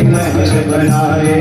महल बनाए।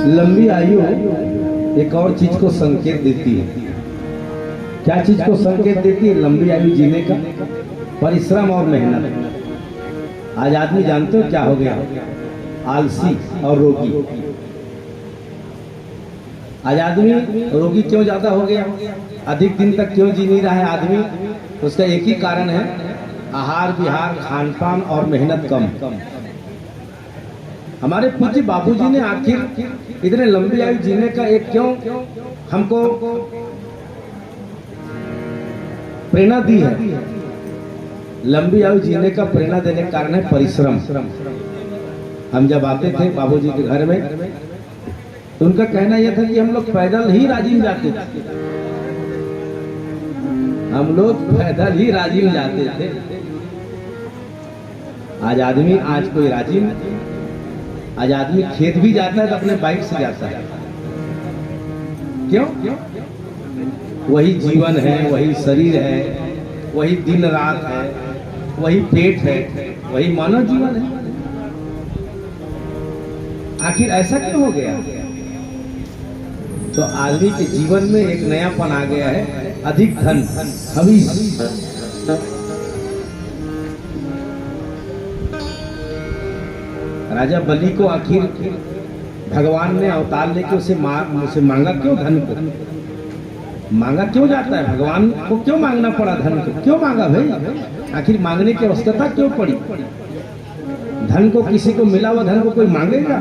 लंबी आयु एक और चीज को संकेत देती है। क्या चीज को संकेत देती है? लंबी आयु जीने का परिश्रम और मेहनत। आज आदमी जानते हो क्या हो गया? आलसी और रोगी। आज आदमी रोगी क्यों ज्यादा हो गया? अधिक दिन तक क्यों जी नहीं रहा है आदमी? उसका एक ही कारण है, आहार विहार, खान पान और मेहनत कम। हमारे पूज्य बाबूजी ने आखिर इतने लंबी आयु जीने का एक क्यों हमको प्रेरणा दी है? लंबी आयु जीने का प्रेरणा देने का कारण है परिश्रम। हम जब आते थे बाबूजी के घर में तो उनका कहना यह था कि हम लोग पैदल ही राजिम जाते थे, हम लोग पैदल ही राजिम जाते थे। आज कोई राजिम, आज आदमी खेत भी जाता है तो अपने बाइक से जाता है। क्यों? वही जीवन है, वही शरीर है, वही दिन रात है, वही पेट है, वही मानव जीवन है। आखिर ऐसा क्यों हो गया? तो आदमी के जीवन में एक नयापन आ गया है, अधिक धन, हवीस। राजा बलि को आखिर भगवान ने अवतार लेके उसे मांगा क्यों? धन को मांगा क्यों जाता है? भगवान को क्यों मांगना पड़ा? धन को क्यों मांगा भाई? आखिर मांगने की आवश्यकता क्यों पड़ी? धन को किसी को मिला हुआ धन को कोई मांगेगा?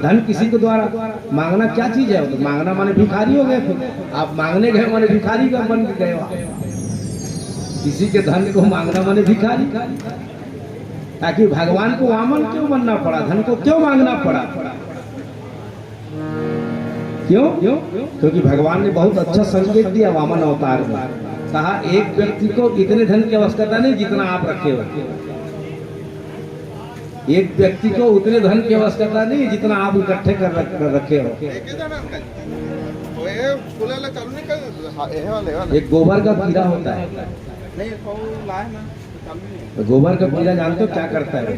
धन किसी के द्वारा मांगना क्या चीज है? तो मांगना माने भिखारी हो गए। फिर आप मांगने गए माने भिखारी का बन गए। किसी के धन को मांगना माने भिखारी। ताकि भगवान को वामन क्यों बनना पड़ा? धन को क्यों मांगना पड़ा? क्यों? क्योंकि भगवान ने बहुत अच्छा संकेत दिया वामन अवतार में। कहा एक व्यक्ति को इतने धन की आवश्यकता नहीं जितना आप रखे हो। एक व्यक्ति को उतने धन की आवश्यकता नहीं जितना आप इकट्ठे कर रखे हो। एक गोबर का कीड़ा होता है। तो गोबर का कीड़ा जानते हो क्या करता है?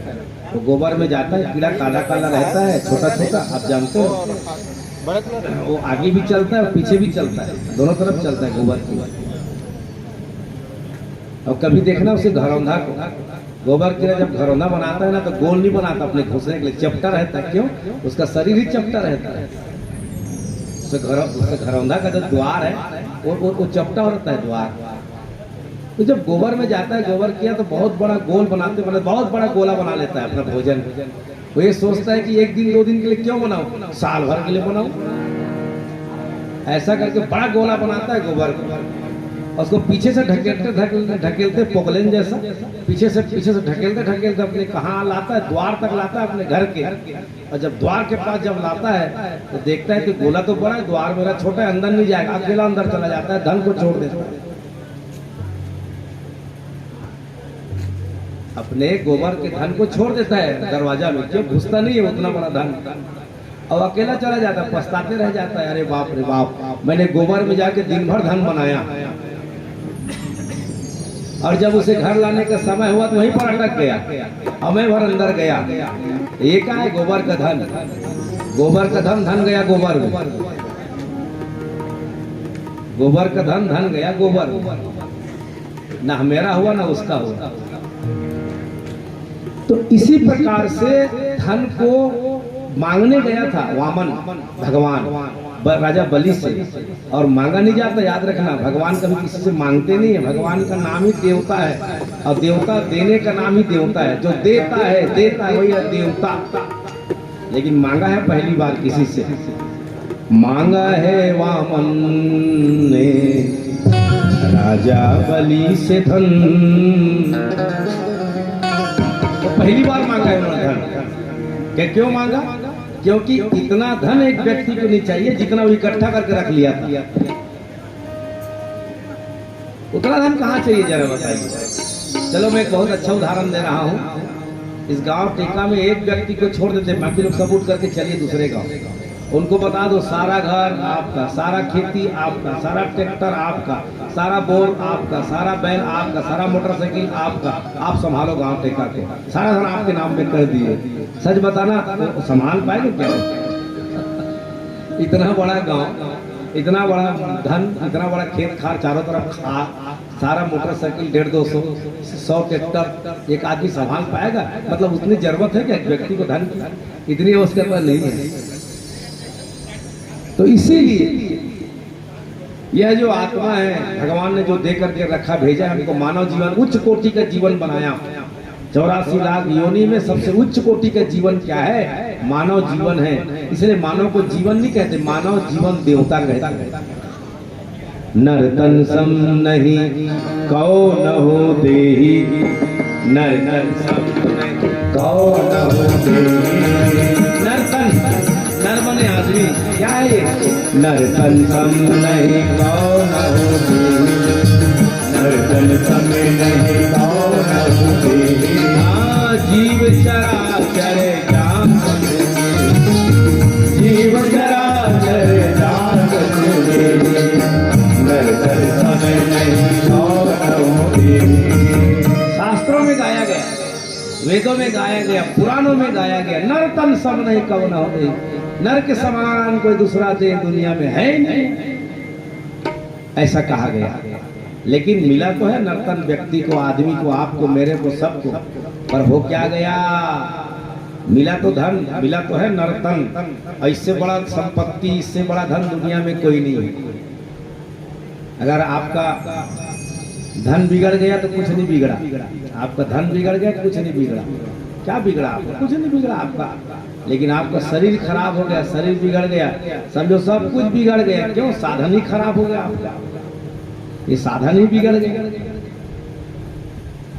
तो गोबर में जाता है, कीड़ा काला काला रहता है, छोटा छोटा, आप जानते हो। वो आगे भी चलता है और पीछे भी चलता है, दोनों तरफ चलता है गोबर कीड़ा। और कभी देखना उसे घरौंधा को, गोबर कीड़ा जब घरौंधा बनाता है ना तो गोल नहीं बनाता अपने घुसने के लिए, चपटा रहता है। क्यों? उसका शरीर ही चपटा रहता है। उसका घरौंधा का जो द्वार है वो चपटा होता है द्वार। तो जब गोबर में जाता है गोबर किया तो बहुत बड़ा गोल बनाते बहुत बड़ा गोला बना लेता है अपना भोजन। वो ये सोचता है कि एक दिन दो दिन के लिए क्यों बनाऊं, साल भर के लिए बनाऊं। ऐसा करके बड़ा गोला बनाता है गोबर को, उसको पीछे से ढकेलते पोगलेन जैसा, पीछे से ढकेलते अपने कहाँ लाता है? द्वार तक लाता है अपने घर के। और जब द्वार के पास जब लाता है तो देखता है कि गोला तो बड़ा है, द्वार मेरा छोटा है, अंदर नहीं जाएगा, अकेला अंदर चला जाता है, धन को छोड़ देता है। अपने गोबर के धन को छोड़ देता है दरवाजा में, क्यों? घुसता नहीं है उतना बड़ा धन, और अकेला चला जाता है, पछताते रह जाता है, अरे बाप रे बाप, मैंने गोबर में जाके दिन भर धन बनाया। और जब उसे घर लाने का समय हुआ तो वहीं पर अटक गया, हमें भर अंदर गया। ये क्या है? गोबर का धन, गोबर का धन गया गोबर में, गोबर का धन गया गोबर, ना मेरा हुआ ना उसका हुआ। तो इसी प्रकार से धन को मांगने गया था वामन भगवान राजा बलि से, और मांगा नहीं जाता। याद रखना, भगवान कभी किसी से मांगते नहीं है। भगवान का नाम ही देवता है, और देवता देने का नाम ही देवता है। जो देता है वही है देवता। लेकिन मांगा है पहली बार किसी से, मांगा है वामन ने राजा बलि से धन। तो पहली बार मांगा है उन्होंने धन। क्यों मांगा? क्योंकि इतना धन एक व्यक्ति को नहीं चाहिए जितना वो इकट्ठा करके रख लिया था। उतना धन कहाँ चाहिए जरा बताइए। चलो मैं एक बहुत अच्छा उदाहरण दे रहा हूँ। इस गांव टेका में एक व्यक्ति को छोड़ देते, बाकी लोग सब उठ करके चलिए दूसरे गांव। उनको बता दो सारा घर आपका, सारा खेती आपका, सारा ट्रैक्टर आपका, सारा बोर आपका, सारा बैल आपका, सारा मोटरसाइकिल आपका, आप संभालो गांव टेका को, सारा धन आपके नाम पे कर दिए। सच बताना, तो संभाल पाएंगे क्या? इतना बड़ा गांव, इतना बड़ा धन, इतना बड़ा खेत खार, चारों तरफ सारा मोटरसाइकिल 150-200 ट्रैक्टर, एक आदमी संभाल पाएगा? मतलब उतनी जरूरत है क्या एक व्यक्ति को धन की? इतनी आवश्यकता नहीं है। तो इसीलिए यह जो आत्मा है भगवान ने जो दे करके रखा, भेजा हमको मानव जीवन, उच्च कोटि का जीवन बनाया। 84 लाख योनि में सबसे उच्च कोटि का जीवन क्या है? मानव जीवन है। इसलिए मानव को जीवन नहीं कहते, मानव जीवन देवता कहते हैं। नर तन सम नहीं कौ न हो देही, नर तन सम नहीं कौ न हो क्या है ये? नर्तन सम नहीं कौन होती, नर्तन सम नहीं कौन होती, जीव चराचर जान जीव चराचर जान नर्तन सम नहीं कौन होती। शास्त्रों में गाया गया, वेदों में गाया गया, पुराणों में गाया गया, नर्तन सब नहीं कौन हो गई। नर के समान कोई दूसरा देह दुनिया में है ही नहीं, ऐसा कहा गया। लेकिन मिला तो है नर्तन व्यक्ति को, आदमी को, आपको, मेरे को, सबको, पर हो क्या गया? मिला तो धन, मिला तो है नर्तन। इससे बड़ा संपत्ति, इससे बड़ा धन दुनिया में कोई नहीं है। अगर आपका धन बिगड़ गया तो कुछ नहीं बिगड़ा, आपका धन बिगड़ गया कुछ नहीं बिगड़ा। क्या बिगड़ा आपका? कुछ नहीं बिगड़ा आपका। लेकिन आपका शरीर खराब हो गया, शरीर बिगड़ गया, समझो सब कुछ बिगड़ गया। क्यों? साधन ही खराब हो गया आपका, ये साधन ही बिगड़ गया।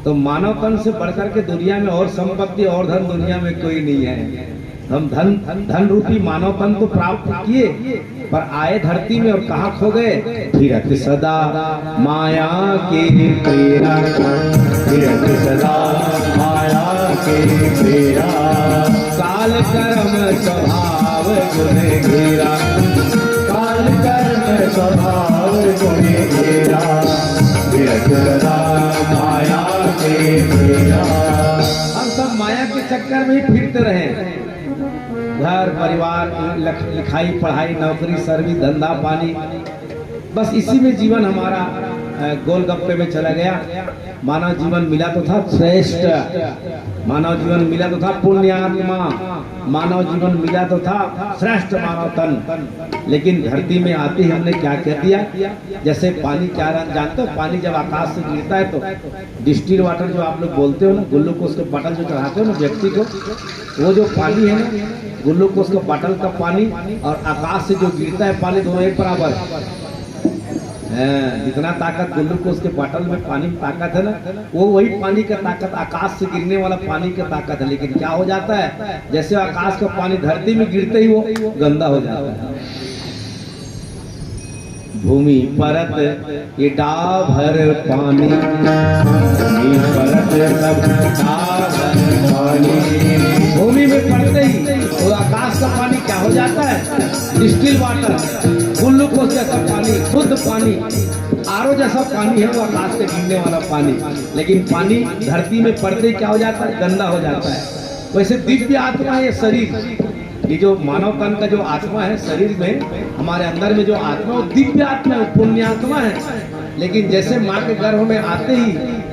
तो मानव तन से बढ़कर के दुनिया में और संपत्ति और धन दुनिया में कोई नहीं है। हम धन रूपी मानव तन तो प्राप्त किए, पर आए धरती में और कहाँ खो गए? फिरत सदा माया के फेरा, फिरत सदा माया के फेरा, काल कर्म स्वभाव गुण घेरा, काल कर्म स्वभाव गुण घेरा, फिरत सदा माया के फेरा। हम सब माया के चक्कर में ही फिरते रहे। घर परिवार, लिखाई पढ़ाई, नौकरी, सर्विस, धंधा पानी, बस इसी में जीवन हमारा गोलगप्पे में चला गया। मानव जीवन मिला तो था श्रेष्ठ, मानव जीवन मिला तो था पुण्यात्मा, मानव जीवन मिला तो था श्रेष्ठ मानव तन। लेकिन धरती में आते ही हमने क्या कह दिया? जैसे पानी, क्या जानते हो? पानी जब आकाश से गिरता है तो डिस्टिल वाटर जो आप लोग बोलते हो ना, ग्लूकोज के बटल जो चढ़ाते हो ना व्यक्ति को, वो जो पानी है ना, ग्लूकोज का बटल का पानी और आकाश से जो गिरता है पानी, दोनों एक बराबर है। जितना ताकत ग्लूकोज के बटल में पानी में ताकत है ना, वो वही पानी का ताकत आकाश से गिरने वाला पानी का ताकत है। लेकिन क्या हो जाता है? जैसे आकाश का पानी धरती में गिरते ही वो गंदा हो जाता है। भूमि परत ये डाभर पानी, भूमि परत सब डाभर पानी, भूमि में पड़ते ही वो आकाश का पानी क्या हो जाता है? डिस्टिल वाटर, ग्लूकोज जैसा पानी, शुद्ध पानी, आरओ जैसा पानी है वो आकाश से गिरने वाला पानी। लेकिन पानी धरती में पड़ते ही क्या हो जाता है? गंदा हो जाता है। वैसे दिव्य आत्मा है ये शरीर, ये जो मानव तन का जो आत्मा है शरीर में, हमारे अंदर में जो आत्मा, वो दिव्य आत्मा है, पुण्यात्मा है। लेकिन जैसे माँ के गर्भ में आते ही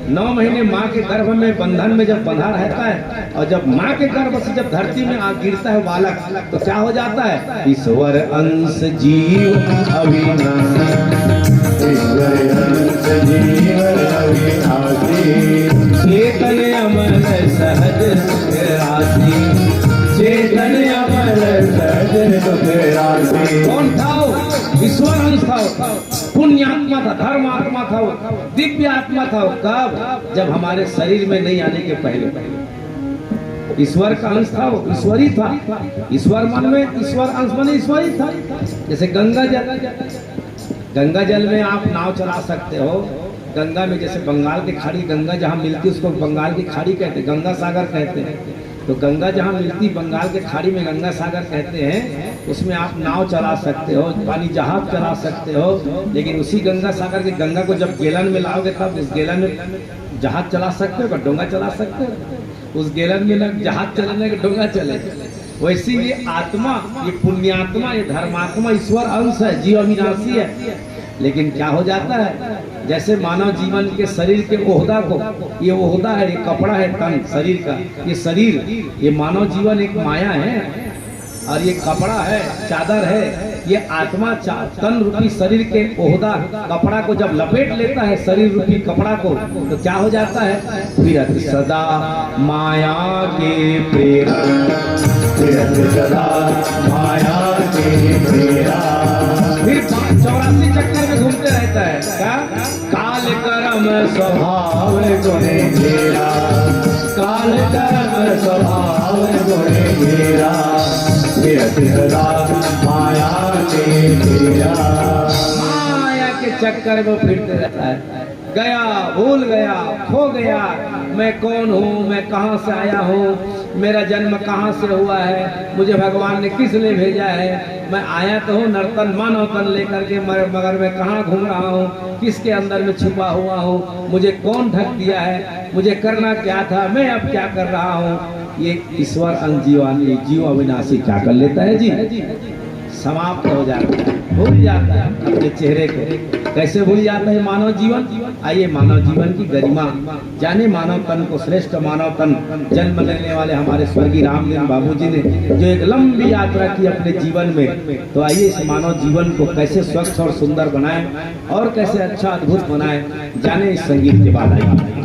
9 महीने माँ के गर्भ में बंधन में जब बंधा रहता है, और जब माँ के गर्भ से जब धरती में गिरता है बालक, तो क्या हो जाता है? ईश्वर अंश जीव अविनाशी, ईश्वर अंश जीव अविनाशी, चेतन अमर सहज सुख राशि, चेतन अमर सहज सुख राशि। कौन था वो? ईश्वर अंश था, पुण्यात्मा था, धर्मात्मा था, दिव्य आत्मा था। कब? जब हमारे शरीर में नहीं आने के पहले ईश्वर का अंश था, वो ईश्वरी था। ईश्वर मन में, ईश्वर अंश मन ईश्वरी था। जैसे गंगा जल में आप नाव चला सकते हो। गंगा में जैसे बंगाल की खाड़ी, गंगा जहाँ मिलती है उसको बंगाल की खाड़ी कहते हैं, गंगा सागर कहते हैं। तो गंगा जहाँ मिलती बंगाल के खाड़ी में गंगा सागर कहते हैं, उसमें आप नाव चला सकते हो, पानी जहाज चला सकते हो। लेकिन उसी गंगा सागर के गंगा को जब गेलन में लाओगे तब उस गेलन में जहाज चला सकते हो, डोंगा चला सकते हो। उस गेलन में ना जहाज चलने के डोंगा चले। वैसे ये आत्मा, ये पुण्यात्मा, ये धर्मात्मा ईश्वर अंश है, जीव अविनाशी है। लेकिन क्या हो जाता है? जैसे मानव जीवन के शरीर के ओहदा को, ये ओहदा है, ये कपड़ा है तन शरीर का, ये शरीर, ये मानव जीवन एक माया है और ये कपड़ा है, चादर है। ये आत्मा तन रूपी शरीर के ओहदा कपड़ा को जब लपेट लेता है, शरीर रूपी कपड़ा को, तो क्या हो जाता है? फिरत सदा माया के प्रेरा, फिरत सदा माया के प्रेरा, फिर 84 चक्कर में घूमते रहता है। क्या? काल कर्म स्वभाव गुण घेरा, काल कर्म स्वभाव गुण घेरा, फिरत सदा माया तेरा। माया के चक्कर में फिरते रहता है। गया, भूल गया, खो गया, मैं कौन हूँ, मैं कहाँ से आया हूँ, मेरा जन्म कहाँ से हुआ है, मुझे भगवान ने किस लिए भेजा है, मैं आया तो हूँ नर्तन मानव तन लेकर के, मगर मैं कहाँ घूम रहा हूँ, किसके अंदर में छुपा हुआ हूँ, मुझे कौन ढक दिया है, मुझे करना क्या था, मैं अब क्या कर रहा हूँ। ये ईश्वर अंजीवानी जीव अविनाशी क्या कर लेता है जी, समाप्त हो जाता है, भूल जाता है अपने चेहरे को। कैसे भूल जाता है मानव जीवन? आइए मानव जीवन की गरिमा जाने। मानव तन को, श्रेष्ठ मानव तन जन्म लेने वाले हमारे स्वर्गीय रामदेव बाबूजी ने जो एक लंबी यात्रा की अपने जीवन में, तो आइए इस मानव जीवन को कैसे स्वच्छ और सुंदर बनाए और कैसे अच्छा अद्भुत बनाए, जाने इस संगीत के बाद। आइए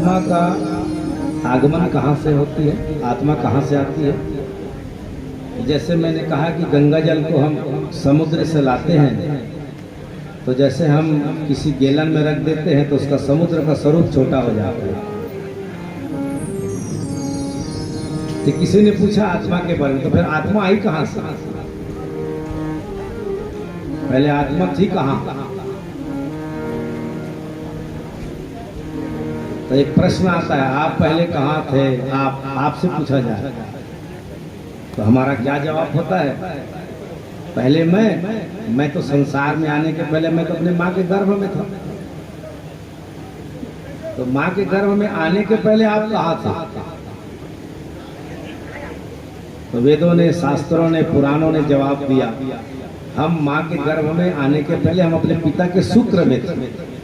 आत्मा का आगमन कहाँ से होती है, आत्मा कहाँ से आती है? जैसे मैंने कहा कि गंगा जल को हम समुद्र से लाते हैं, तो जैसे हम किसी गैलन में रख देते हैं तो उसका समुद्र का स्वरूप छोटा हो जाता है। तो किसी ने पूछा आत्मा के बारे में, तो फिर आत्मा आई कहाँ से? पहले आत्मा थी कहाँ? तो एक प्रश्न आता है, आप पहले कहाँ थे? आपसे पूछा जाए तो हमारा क्या जवाब होता है? पहले मैं तो संसार में आने के पहले मैं तो अपने माँ के गर्भ में था। तो माँ के गर्भ में आने के पहले आप कहाँ थे? तो वेदों ने, शास्त्रों ने, पुराणों ने जवाब दिया, हम माँ के गर्भ में आने के पहले हम अपने पिता के सूत्र में थे।